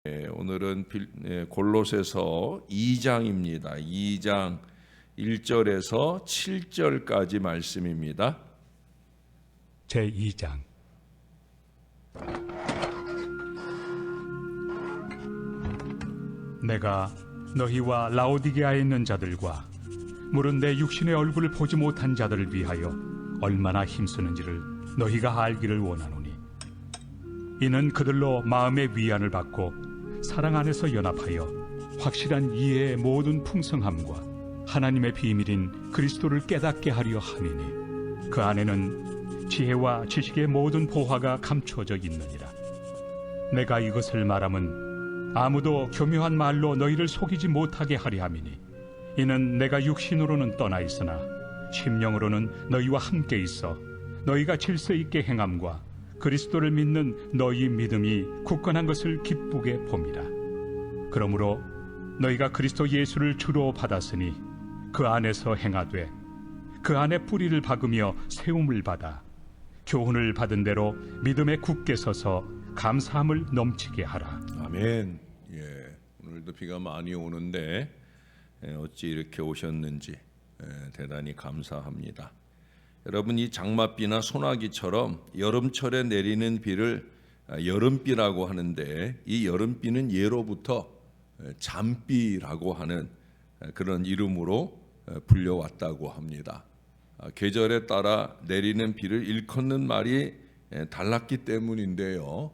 오늘은 골로새서 2장입니다. 2장 1절에서 7절까지 말씀입니다. 제2장. 내가 너희와 라오디게아에 있는 자들과 물은 내 육신의 얼굴을 보지 못한 자들을 위하여 얼마나 힘쓰는지를 너희가 알기를 원하노니, 이는 그들로 마음의 위안을 받고 사랑 안에서 연합하여 확실한 이해의 모든 풍성함과 하나님의 비밀인 그리스도를 깨닫게 하려 함이니, 그 안에는 지혜와 지식의 모든 보화가 감춰져 있느니라. 내가 이것을 말함은 아무도 교묘한 말로 너희를 속이지 못하게 하려 함이니, 이는 내가 육신으로는 떠나 있으나 심령으로는 너희와 함께 있어 너희가 질서 있게 행함과 그리스도를 믿는 너희 믿음이 굳건한 것을 기쁘게 봅니다. 그러므로 너희가 그리스도 예수를 주로 받았으니 그 안에서 행하되 그 안에 뿌리를 박으며 세움을 받아 교훈을 받은 대로 믿음에 굳게 서서 감사함을 넘치게 하라. 아멘. 오늘도 비가 많이 오는데 어찌 이렇게 오셨는지 대단히 감사합니다. 여러분, 이 장맛비나 소나기처럼 여름철에 내리는 비를 여름비라고 하는데, 이 여름비는 예로부터 잠비라고 하는 그런 이름으로 불려왔다고 합니다. 계절에 따라 내리는 비를 일컫는 말이 달랐기 때문인데요.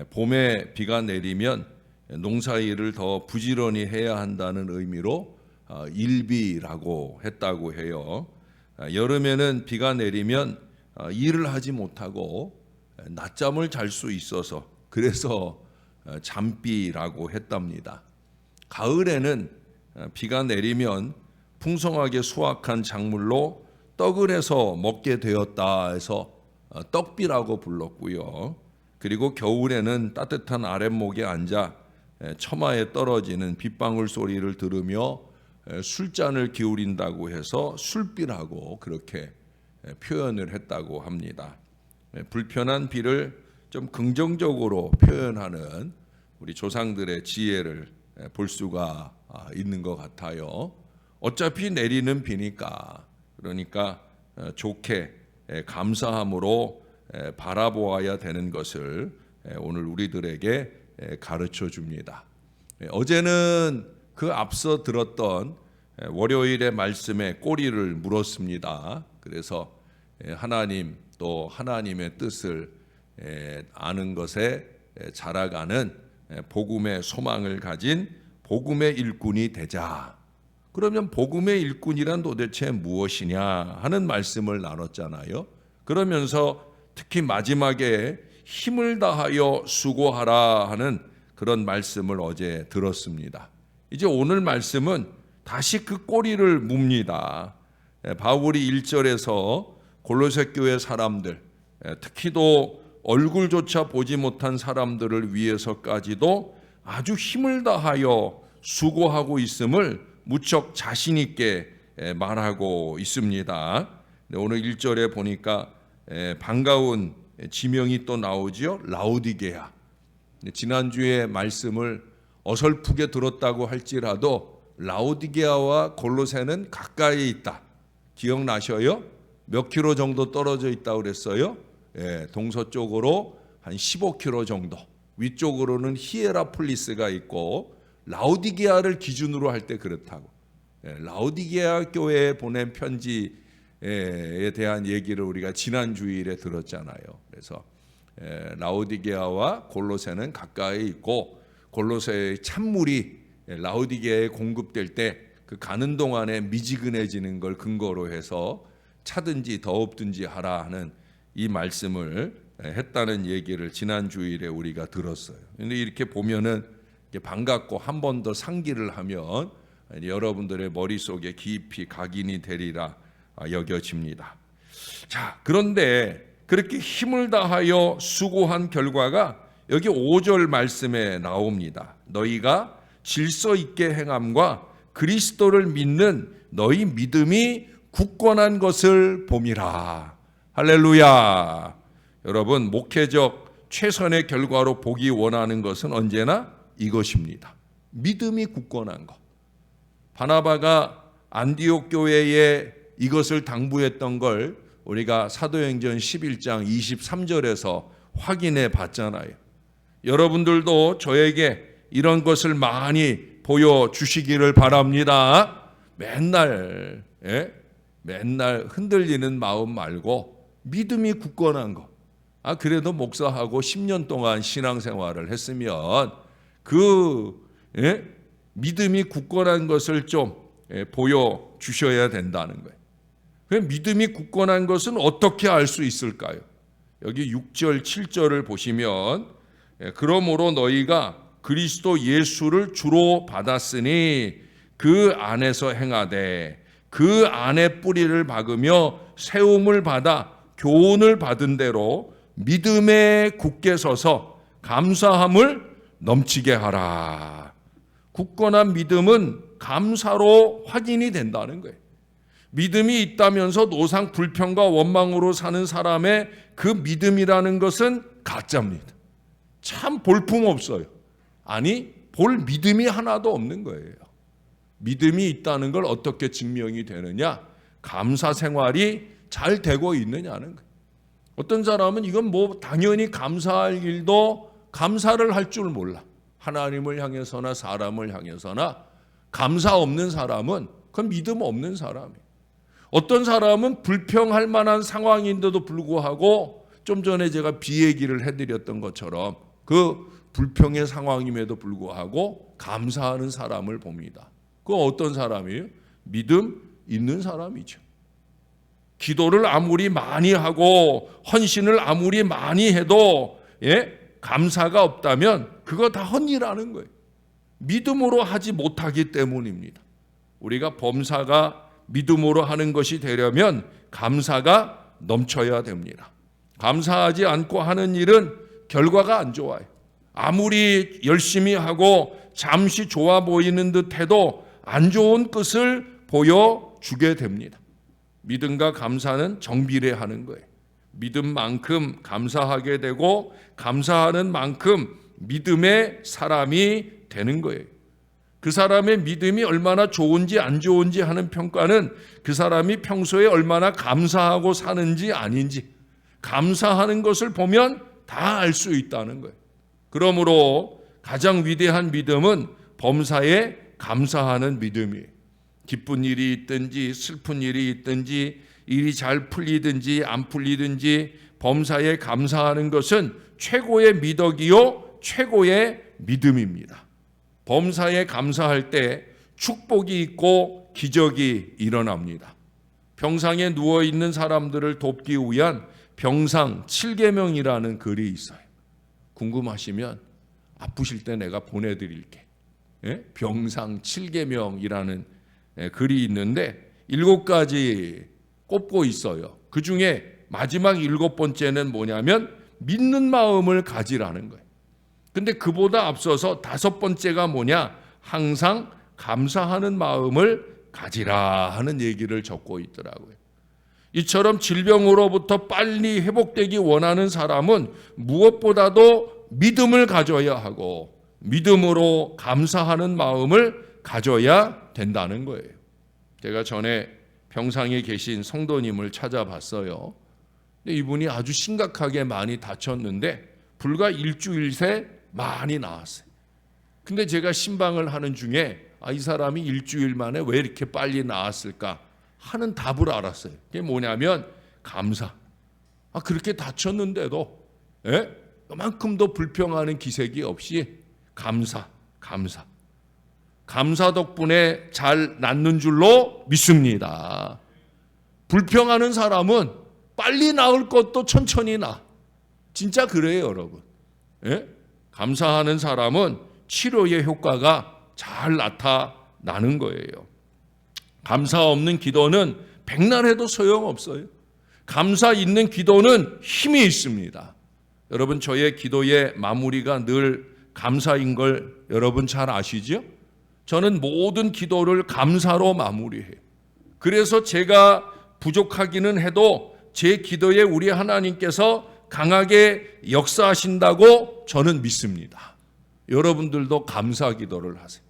봄에 비가 내리면 농사일을 더 부지런히 해야 한다는 의미로 일비라고 했다고 해요. 여름에는 비가 내리면 일을 하지 못하고 낮잠을 잘 수 있어서 그래서 잠비라고 했답니다. 가을에는 비가 내리면 풍성하게 수확한 작물로 떡을 해서 먹게 되었다 해서 떡비라고 불렀고요. 그리고 겨울에는 따뜻한 아랫목에 앉아 처마에 떨어지는 빗방울 소리를 들으며 술잔을 기울인다고 해서 술비라고 그렇게 표현을 했다고 합니다. 불편한 비를 좀 긍정적으로 표현하는 우리 조상들의 지혜를 볼 수가 있는 것 같아요. 어차피 내리는 비니까, 그러니까 좋게 감사함으로 바라보아야 되는 것을 오늘 우리들에게 가르쳐 줍니다. 어제는 그 앞서 들었던 월요일의 말씀에 꼬리를 물었습니다. 그래서 하나님 또 하나님의 뜻을 아는 것에 자라가는 복음의 소망을 가진 복음의 일꾼이 되자. 그러면 복음의 일꾼이란 도대체 무엇이냐 하는 말씀을 나눴잖아요. 그러면서 특히 마지막에 힘을 다하여 수고하라 하는 그런 말씀을 어제 들었습니다. 이제 오늘 말씀은 다시 그 꼬리를 뭅니다. 바울이 1절에서 골로새 교회 사람들, 특히도 얼굴조차 보지 못한 사람들을 위해서까지도 아주 힘을 다하여 수고하고 있음을 무척 자신 있게 말하고 있습니다. 오늘 1절에 보니까 반가운 지명이 또 나오죠. 라오디게아. 지난주에 말씀을 어설프게 들었다고 할지라도 라오디게아와 골로새는 가까이 있다. 기억나셔요? 몇 킬로 정도 떨어져 있다고 그랬어요? 동서쪽으로 한 15킬로 정도, 위쪽으로는 히에라폴리스가 있고, 라오디게아를 기준으로 할 때 그렇다고. 라오디게아 교회에 보낸 편지에 대한 얘기를 우리가 지난 주일에 들었잖아요. 그래서 라오디게아와 골로새는 가까이 있고, 골로새의 찬물이 라오디게아에 공급될 때 그 가는 동안에 미지근해지는 걸 근거로 해서 차든지 더웁든지 하라 하는 이 말씀을 했다는 얘기를 지난 주일에 우리가 들었어요. 근데 이렇게 보면은 반갑고 한 번 더 상기를 하면 여러분들의 머릿속에 깊이 각인이 되리라 여겨집니다. 자, 그런데 그렇게 힘을 다하여 수고한 결과가 여기 5절 말씀에 나옵니다. 너희가 질서 있게 행함과 그리스도를 믿는 너희 믿음이 굳건한 것을 봄이라. 할렐루야. 여러분, 목회적 최선의 결과로 보기 원하는 것은 언제나 이것입니다. 믿음이 굳건한 것. 바나바가 안디옥 교회에 이것을 당부했던 걸 우리가 사도행전 11장 23절에서 확인해 봤잖아요. 여러분들도 저에게 이런 것을 많이 보여주시기를 바랍니다. 맨날 흔들리는 마음 말고 믿음이 굳건한 것. 그래도 목사하고 10년 동안 신앙생활을 했으면 믿음이 굳건한 것을 좀 보여주셔야 된다는 거예요. 믿음이 굳건한 것은 어떻게 알 수 있을까요? 여기 6절, 7절을 보시면 그러므로 너희가 그리스도 예수를 주로 받았으니 그 안에서 행하되 그 안에 뿌리를 박으며 세움을 받아 교훈을 받은 대로 믿음에 굳게 서서 감사함을 넘치게 하라. 굳건한 믿음은 감사로 확인이 된다는 거예요. 믿음이 있다면서 노상 불평과 원망으로 사는 사람의 그 믿음이라는 것은 가짜입니다. 참 볼품없어요. 볼 믿음이 하나도 없는 거예요. 믿음이 있다는 걸 어떻게 증명이 되느냐? 감사 생활이 잘 되고 있느냐는 거예요. 어떤 사람은 이건 당연히 감사할 일도 감사를 할 줄 몰라. 하나님을 향해서나 사람을 향해서나 감사 없는 사람은 그건 믿음 없는 사람이에요. 어떤 사람은 불평할 만한 상황인데도 불구하고 좀 전에 제가 비얘기를 해드렸던 것처럼 그 불평의 상황임에도 불구하고 감사하는 사람을 봅니다. 그건 어떤 사람이에요? 믿음 있는 사람이죠. 기도를 아무리 많이 하고 헌신을 아무리 많이 해도 감사가 없다면 그거 다 헛일하는 거예요. 믿음으로 하지 못하기 때문입니다. 우리가 범사가 믿음으로 하는 것이 되려면 감사가 넘쳐야 됩니다. 감사하지 않고 하는 일은 결과가 안 좋아요. 아무리 열심히 하고 잠시 좋아 보이는 듯 해도 안 좋은 끝을 보여주게 됩니다. 믿음과 감사는 정비례하는 거예요. 믿음만큼 감사하게 되고 감사하는 만큼 믿음의 사람이 되는 거예요. 그 사람의 믿음이 얼마나 좋은지 안 좋은지 하는 평가는 그 사람이 평소에 얼마나 감사하고 사는지 아닌지 감사하는 것을 보면 다 알 수 있다는 거예요. 그러므로 가장 위대한 믿음은 범사에 감사하는 믿음이에요. 기쁜 일이 있든지 슬픈 일이 있든지 일이 잘 풀리든지 안 풀리든지 범사에 감사하는 것은 최고의 미덕이요 최고의 믿음입니다. 범사에 감사할 때 축복이 있고 기적이 일어납니다. 병상에 누워있는 사람들을 돕기 위한 병상 7계명이라는 글이 있어요. 궁금하시면 아프실 때 내가 보내드릴게. 병상 7계명이라는 글이 있는데 7가지 꼽고 있어요. 그 중에 마지막 7번째는 뭐냐면 믿는 마음을 가지라는 거예요. 근데 그보다 앞서서 5번째가 뭐냐? 항상 감사하는 마음을 가지라 하는 얘기를 적고 있더라고요. 이처럼 질병으로부터 빨리 회복되기 원하는 사람은 무엇보다도 믿음을 가져야 하고 믿음으로 감사하는 마음을 가져야 된다는 거예요. 제가 전에 병상에 계신 성도님을 찾아봤어요. 근데 이분이 아주 심각하게 많이 다쳤는데 불과 일주일 새 많이 나았어요. 근데 제가 신방을 하는 중에 이 사람이 일주일 만에 왜 이렇게 빨리 나았을까 하는 답을 알았어요. 그게 뭐냐면 감사. 그렇게 다쳤는데도 그만큼도 불평하는 기색이 없이 감사. 감사 덕분에 잘 낫는 줄로 믿습니다. 불평하는 사람은 빨리 나을 것도 천천히 나. 진짜 그래요, 여러분. 감사하는 사람은 치료의 효과가 잘 나타나는 거예요. 감사 없는 기도는 백날 해도 소용없어요. 감사 있는 기도는 힘이 있습니다. 여러분, 저의 기도의 마무리가 늘 감사인 걸 여러분 잘 아시죠? 저는 모든 기도를 감사로 마무리해요. 그래서 제가 부족하기는 해도 제 기도에 우리 하나님께서 강하게 역사하신다고 저는 믿습니다. 여러분들도 감사 기도를 하세요.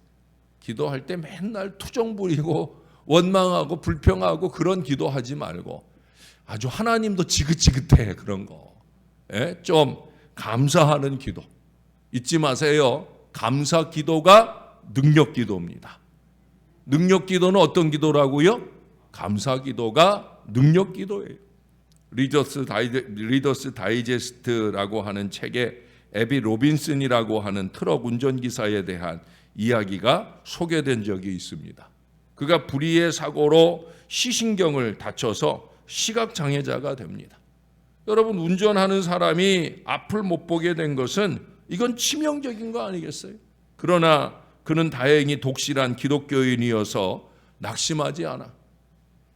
기도할 때 맨날 투정 부리고 원망하고 불평하고 그런 기도하지 말고 아주 하나님도 지긋지긋해 그런 거. 좀 감사하는 기도. 잊지 마세요. 감사 기도가 능력 기도입니다. 능력 기도는 어떤 기도라고요? 감사 기도가 능력 기도예요. 리더스 다이제스트라고 하는 책에 에비 로빈슨이라고 하는 트럭 운전기사에 대한 이야기가 소개된 적이 있습니다. 그가 불의의 사고로 시신경을 다쳐서 시각장애자가 됩니다. 여러분, 운전하는 사람이 앞을 못 보게 된 것은 이건 치명적인 거 아니겠어요? 그러나 그는 다행히 독실한 기독교인이어서 낙심하지 않아.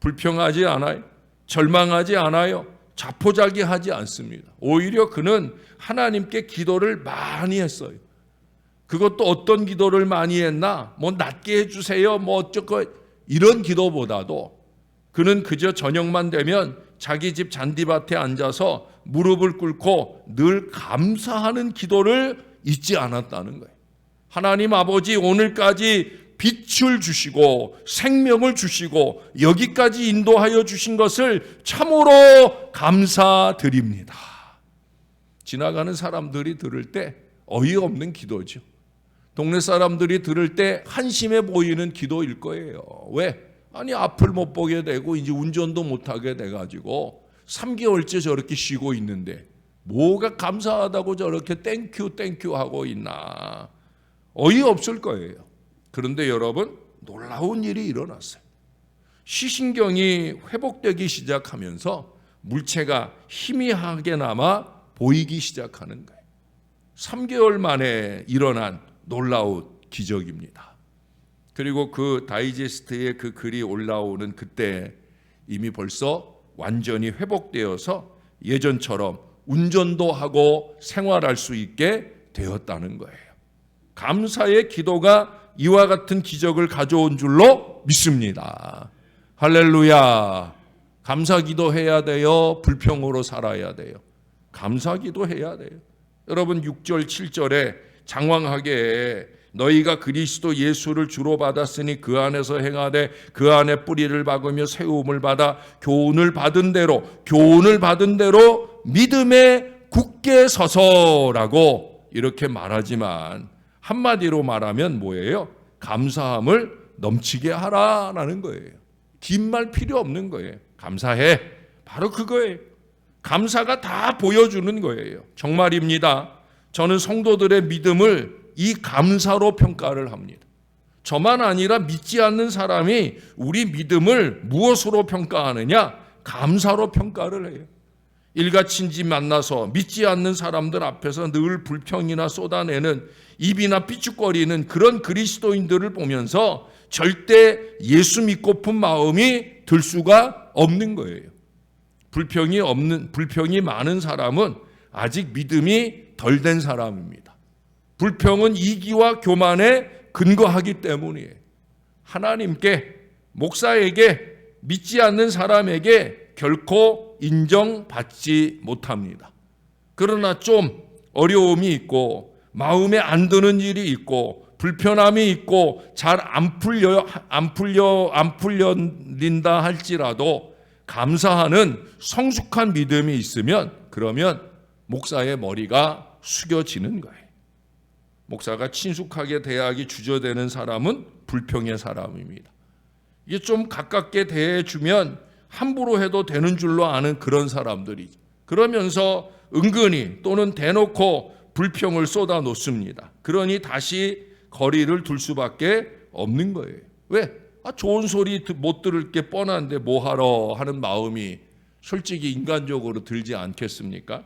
불평하지 않아요. 절망하지 않아요. 자포자기하지 않습니다. 오히려 그는 하나님께 기도를 많이 했어요. 그것도 어떤 기도를 많이 했나? 뭐 낫게 해주세요. 뭐 어쩌고 이런 기도보다도 그는 그저 저녁만 되면 자기 집 잔디밭에 앉아서 무릎을 꿇고 늘 감사하는 기도를 잊지 않았다는 거예요. 하나님 아버지, 오늘까지 빛을 주시고 생명을 주시고 여기까지 인도하여 주신 것을 참으로 감사드립니다. 지나가는 사람들이 들을 때 어이없는 기도죠. 동네 사람들이 들을 때 한심해 보이는 기도일 거예요. 왜? 아니, 앞을 못 보게 되고 이제 운전도 못하게 돼가지고 3개월째 저렇게 쉬고 있는데 뭐가 감사하다고 저렇게 땡큐 하고 있나. 어이없을 거예요. 그런데 여러분, 놀라운 일이 일어났어요. 시신경이 회복되기 시작하면서 물체가 희미하게나마 보이기 시작하는 거예요. 3개월 만에 일어난 놀라운 기적입니다. 그리고 그 다이제스트의 그 글이 올라오는 그때 이미 벌써 완전히 회복되어서 예전처럼 운전도 하고 생활할 수 있게 되었다는 거예요. 감사의 기도가 이와 같은 기적을 가져온 줄로 믿습니다. 할렐루야. 감사 기도해야 돼요. 불평으로 살아야 돼요. 감사 기도해야 돼요. 여러분, 6절 7절에 장황하게 너희가 그리스도 예수를 주로 받았으니 그 안에서 행하되 그 안에 뿌리를 박으며 세움을 받아 교훈을 받은 대로 믿음에 굳게 서서라고 이렇게 말하지만 한마디로 말하면 뭐예요? 감사함을 넘치게 하라라는 거예요. 긴 말 필요 없는 거예요. 감사해. 바로 그거예요. 감사가 다 보여주는 거예요. 정말입니다. 저는 성도들의 믿음을 이 감사로 평가를 합니다. 저만 아니라 믿지 않는 사람이 우리 믿음을 무엇으로 평가하느냐? 감사로 평가를 해요. 일가친지 만나서 믿지 않는 사람들 앞에서 늘 불평이나 쏟아내는 입이나 삐죽거리는 그런 그리스도인들을 보면서 절대 예수 믿고픈 마음이 들 수가 없는 거예요. 불평이 많은 사람은 아직 믿음이 덜 된 사람입니다. 불평은 이기와 교만에 근거하기 때문이에요. 하나님께, 목사에게, 믿지 않는 사람에게 결코 인정받지 못합니다. 그러나 좀 어려움이 있고 마음에 안 드는 일이 있고 불편함이 있고 잘 안 풀린다 할지라도 감사하는 성숙한 믿음이 있으면 그러면 목사의 머리가 숙여지는 거예요. 목사가 친숙하게 대하기 주저되는 사람은 불평의 사람입니다. 이게 좀 가깝게 대해주면 함부로 해도 되는 줄로 아는 그런 사람들이죠. 그러면서 은근히 또는 대놓고 불평을 쏟아놓습니다. 그러니 다시 거리를 둘 수밖에 없는 거예요. 왜? 좋은 소리 못 들을 게 뻔한데 뭐하러 하는 마음이 솔직히 인간적으로 들지 않겠습니까?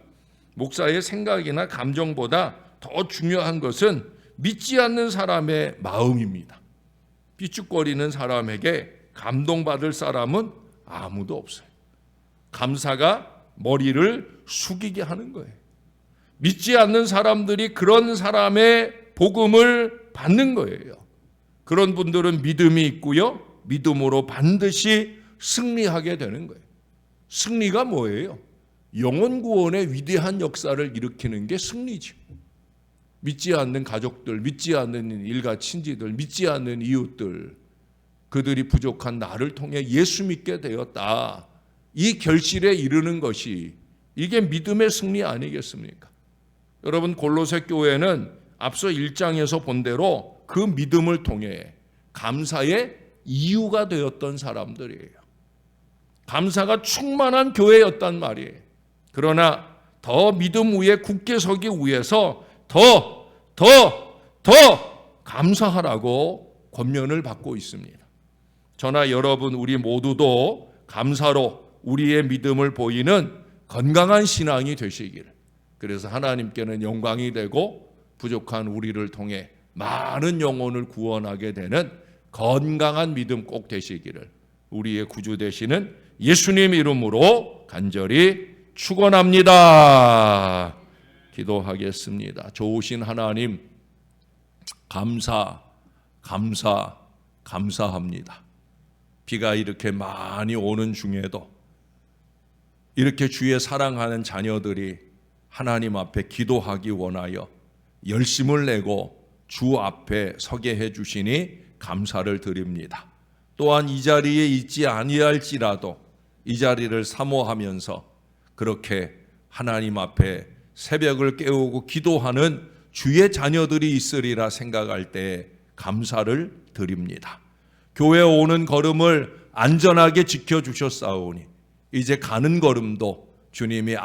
목사의 생각이나 감정보다 더 중요한 것은 믿지 않는 사람의 마음입니다. 삐죽거리는 사람에게 감동받을 사람은 아무도 없어요. 감사가 머리를 숙이게 하는 거예요. 믿지 않는 사람들이 그런 사람의 복음을 받는 거예요. 그런 분들은 믿음이 있고요. 믿음으로 반드시 승리하게 되는 거예요. 승리가 뭐예요? 영혼 구원의 위대한 역사를 일으키는 게 승리죠. 믿지 않는 가족들, 믿지 않는 일가 친지들, 믿지 않는 이웃들, 그들이 부족한 나를 통해 예수 믿게 되었다. 이 결실에 이르는 것이 이게 믿음의 승리 아니겠습니까? 여러분, 골로새 교회는 앞서 1장에서 본 대로 그 믿음을 통해 감사의 이유가 되었던 사람들이에요. 감사가 충만한 교회였단 말이에요. 그러나 더 믿음 위에 굳게 서기 위해서 더 감사하라고 권면을 받고 있습니다. 저나 여러분 우리 모두도 감사로 우리의 믿음을 보이는 건강한 신앙이 되시기를, 그래서 하나님께는 영광이 되고 부족한 우리를 통해 많은 영혼을 구원하게 되는 건강한 믿음 꼭 되시기를 우리의 구주 되시는 예수님 이름으로 간절히 축원합니다. 기도하겠습니다. 좋으신 하나님, 감사합니다. 비가 이렇게 많이 오는 중에도 이렇게 주의 사랑하는 자녀들이 하나님 앞에 기도하기 원하여 열심을 내고 주 앞에 서게 해주시니 감사를 드립니다. 또한 이 자리에 있지 아니할지라도 이 자리를 사모하면서 그렇게 하나님 앞에 새벽을 깨우고 기도하는 주의 자녀들이 있으리라 생각할 때 감사를 드립니다. 교회 오는 걸음을 안전하게 지켜주셨사오니 이제 가는 걸음도 주님이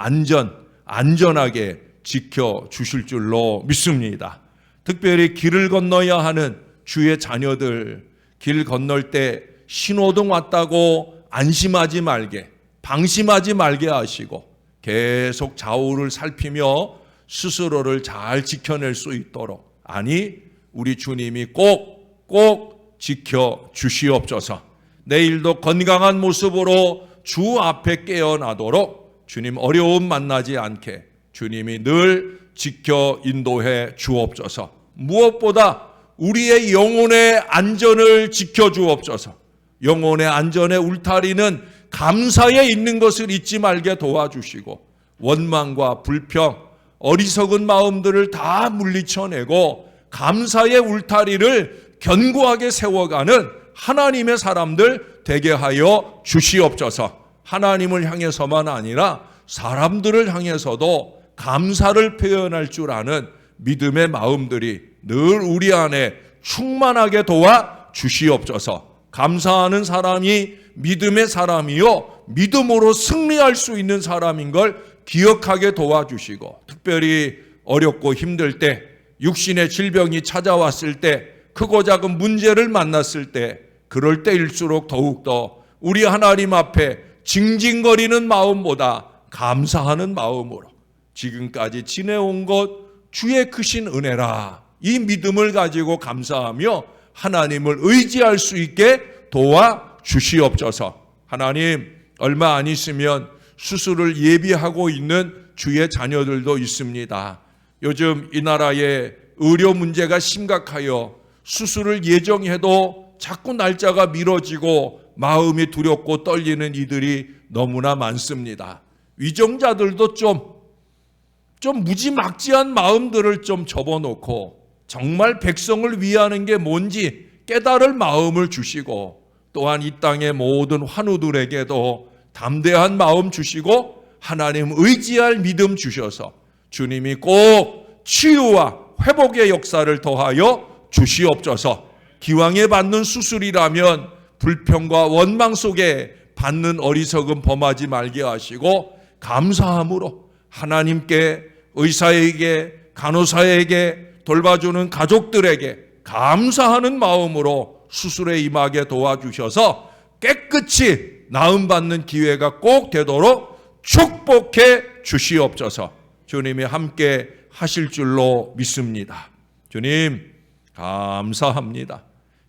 안전하게 지켜주실 줄로 믿습니다. 특별히 길을 건너야 하는 주의 자녀들, 길 건널 때 신호등 왔다고 안심하지 말게, 방심하지 말게 하시고 계속 좌우를 살피며 스스로를 잘 지켜낼 수 있도록, 아니 우리 주님이 꼭 지켜주시옵소서. 내일도 건강한 모습으로 주 앞에 깨어나도록 주님 어려움 만나지 않게 주님이 늘 지켜 인도해 주옵소서. 무엇보다 우리의 영혼의 안전을 지켜 주옵소서. 영혼의 안전의 울타리는 감사에 있는 것을 잊지 말게 도와주시고 원망과 불평, 어리석은 마음들을 다 물리쳐내고 감사의 울타리를 견고하게 세워가는 하나님의 사람들 되게 하여 주시옵소서. 하나님을 향해서만 아니라 사람들을 향해서도 감사를 표현할 줄 아는 믿음의 마음들이 늘 우리 안에 충만하게 도와 주시옵소서. 감사하는 사람이 믿음의 사람이요 믿음으로 승리할 수 있는 사람인 걸 기억하게 도와주시고, 특별히 어렵고 힘들 때, 육신의 질병이 찾아왔을 때, 크고 작은 문제를 만났을 때, 그럴 때일수록 더욱더 우리 하나님 앞에 징징거리는 마음보다 감사하는 마음으로 지금까지 지내온 것 주의 크신 은혜라, 이 믿음을 가지고 감사하며 하나님을 의지할 수 있게 도와주시옵소서. 하나님, 얼마 안 있으면 수술을 예비하고 있는 주의 자녀들도 있습니다. 요즘 이 나라의 의료 문제가 심각하여 수술을 예정해도 자꾸 날짜가 미뤄지고 마음이 두렵고 떨리는 이들이 너무나 많습니다. 위정자들도 좀 무지막지한 마음들을 좀 접어놓고 정말 백성을 위하는 게 뭔지 깨달을 마음을 주시고, 또한 이 땅의 모든 환우들에게도 담대한 마음 주시고 하나님 의지할 믿음 주셔서 주님이 꼭 치유와 회복의 역사를 더하여 주시옵소서. 기왕에 받는 수술이라면 불평과 원망 속에 받는 어리석음 범하지 말게 하시고 감사함으로 하나님께, 의사에게, 간호사에게, 돌봐주는 가족들에게 감사하는 마음으로 수술에 임하게 도와주셔서 깨끗이 나음받는 기회가 꼭 되도록 축복해 주시옵소서. 주님이 함께 하실 줄로 믿습니다. 주님 감사합니다.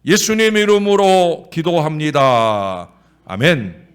예수님 이름으로 기도합니다. 아멘.